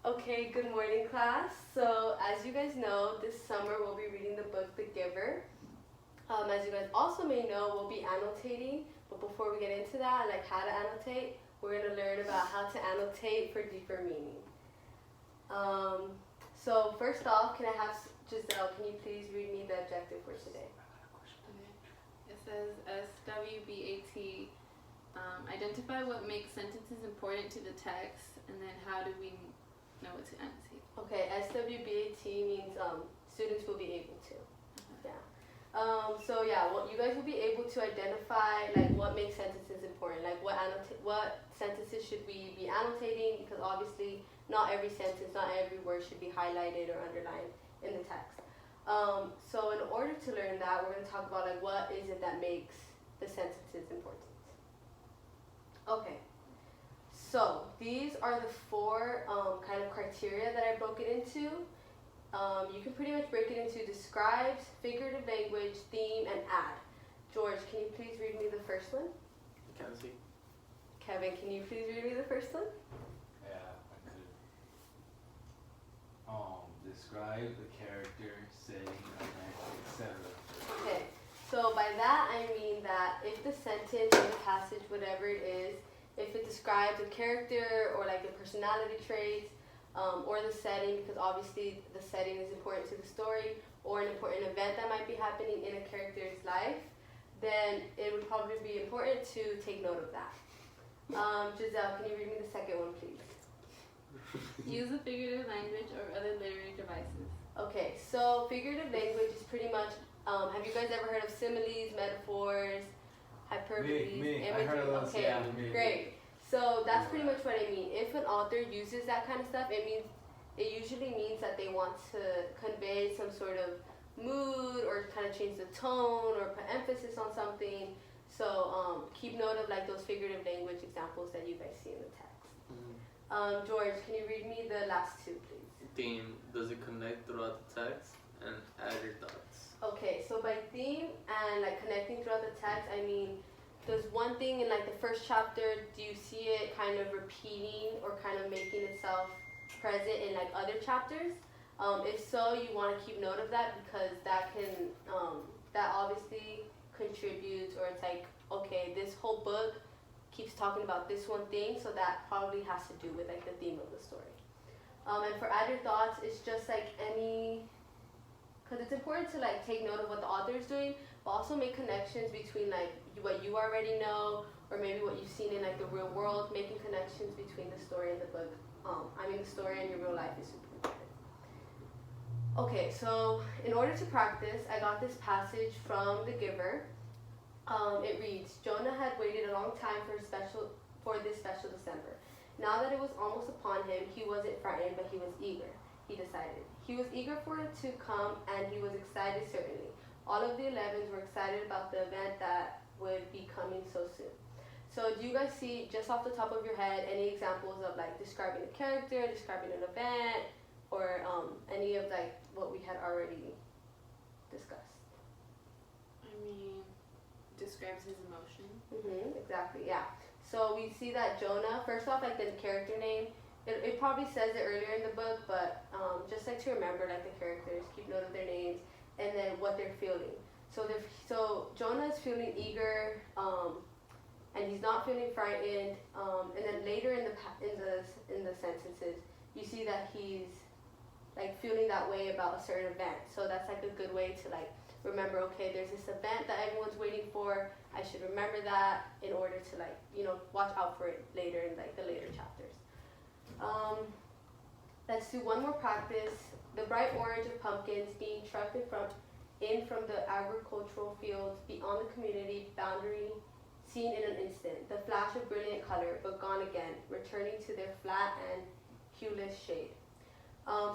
Okay, good morning, class. So, as you guys know, this summer we'll be reading the book The Giver. As you guys also may know, we'll be annotating. But before we get into that, like how to annotate, we're going to learn about how to annotate for deeper meaning. So, first off, can I have Giselle, can you please read me the objective for today? Okay. It says SWBAT. Identify what makes sentences important to the text, and then how do we know what to annotate? Okay, SWBAT means students will be able to. Yeah. Well, you guys will be able to identify like what makes sentences important, like what sentences should we be annotating, because obviously not every sentence, not every word should be highlighted or underlined in the text. So in order to learn that, we're going to talk about like what is it that makes the sentences important. Okay. So these are the four kind of criteria that I broke it into. You can pretty much break it into describes, figurative language, theme, and add. George, can you please read me the first one? Mackenzie? Kevin, can you please read me the first one? Yeah, I could. Describe the character, setting, event, etc. Okay, so by that I mean that if the sentence or the passage, whatever it is, if it describes a character or like the personality traits, or the setting, because obviously the setting is important to the story, or an important event that might be happening in a character's life, then it would probably be important to take note of that. Giselle, can you read me the second one, please? Use a figurative language or other literary devices. Okay, so figurative language is pretty much, have you guys ever heard of similes, metaphors, hyperboles, Me. imagery? I heard of those, Okay, yeah, me. great. So that's pretty much what I mean. If an author uses that kind of stuff, it usually means that they want to convey some sort of mood or kind of change the tone or put emphasis on something. So keep note of like those figurative language examples that you guys see in the text. George, can you read me the last two, please? Theme. Does it connect throughout the text? And add your thoughts. Okay, so by theme and like connecting throughout the text, I mean, there's one thing in like the first chapter, do you see it kind of repeating or kind of making itself present in like other chapters? If so, you want to keep note of that, because that can, that obviously contributes, or it's like, okay, this whole book keeps talking about this one thing, so that probably has to do with like the theme of the story. And for add your thoughts, it's just like any, because it's important to like take note of what the author is doing, but also make connections between like what you already know, or maybe what you've seen in like the real world. Making connections between the story and the book, the story and your real life is super important. Okay, so in order to practice, I got this passage from The Giver. It reads, Jonah had waited a long time for this special December. Now that it was almost upon him, he wasn't frightened, but he was eager. He decided. He was eager for it to come, and he was excited certainly. All of the 11s were excited about the event that would be coming so soon. So do you guys see, just off the top of your head, any examples of like describing a character, describing an event, or any of like what we had already discussed? I mean, describes his emotion. Exactly, yeah. So we see that Jonah, first off, like the character name, it probably says it earlier in the book, but just like to remember like the characters, keep note of their names, and then what they're feeling. So Jonah is feeling eager, and he's not feeling frightened. And then later in the sentences, you see that he's like feeling that way about a certain event. So that's like a good way to like remember. Okay, there's this event that everyone's waiting for. I should remember that in order to like watch out for it later in like the later chapters. Let's do one more practice. The bright orange of pumpkins being trucked in from the agricultural fields beyond the community boundary, seen in an instant. The flash of brilliant color, but gone again, returning to their flat and hueless shade.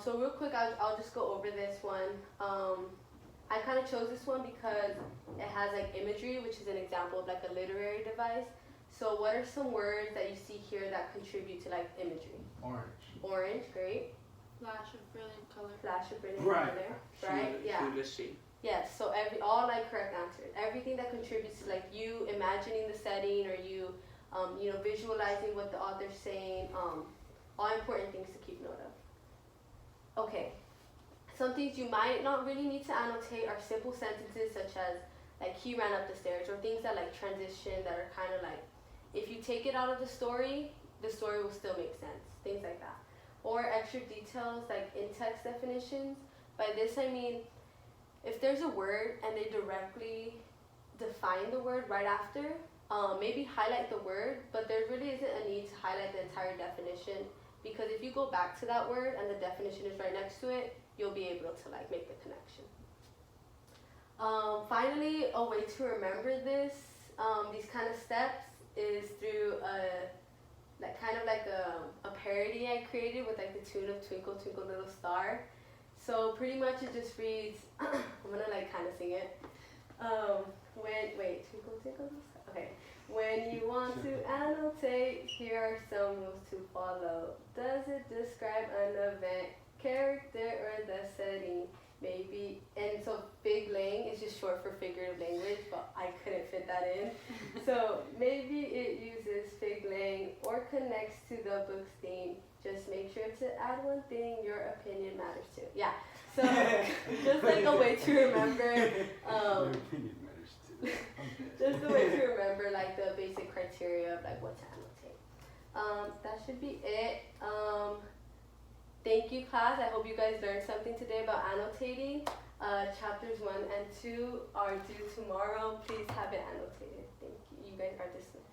So real quick, I'll just go over this one. I kind of chose this one because it has like imagery, which is an example of like a literary device. So what are some words that you see here that contribute to like imagery? Orange, great. Flash of brilliant color. Flash of brilliant Right. color. Right? Yeah. Hueless shade. Yes, so all like correct answers. Everything that contributes to like you imagining the setting, or you visualizing what the author's saying, All important things to keep note of. Okay, some things you might not really need to annotate are simple sentences such as like he ran up the stairs, or things that like transition that are kind of like, if you take it out of the story will still make sense, things like that. Or extra details like in-text definitions. By this I mean, if there's a word and they directly define the word right after, maybe highlight the word, but there really isn't a need to highlight the entire definition, because if you go back to that word and the definition is right next to it, you'll be able to like make the connection. Finally, a way to remember these kind of steps is through a parody I created with like the tune of Twinkle Twinkle Little Star. So pretty much it just reads, I'm gonna like kind of sing it. Twinkle Twinkle Little Star. Okay. When you want to annotate, here are some rules to follow. Does it describe an event, character, or the setting? Maybe, and so fig lang is just short for figurative language, but I couldn't fit that in. So maybe it uses fig lang or connects to the book's theme. Just make sure to add one thing your opinion matters to. Yeah, so just like a way to remember, Your opinion matters too. just a way to remember like the basic criteria of like what to annotate. That should be it. Thank you, class. I hope you guys learned something today about annotating. Chapters 1 and 2 are due tomorrow. Please have it annotated. Thank you. You guys are dismissed.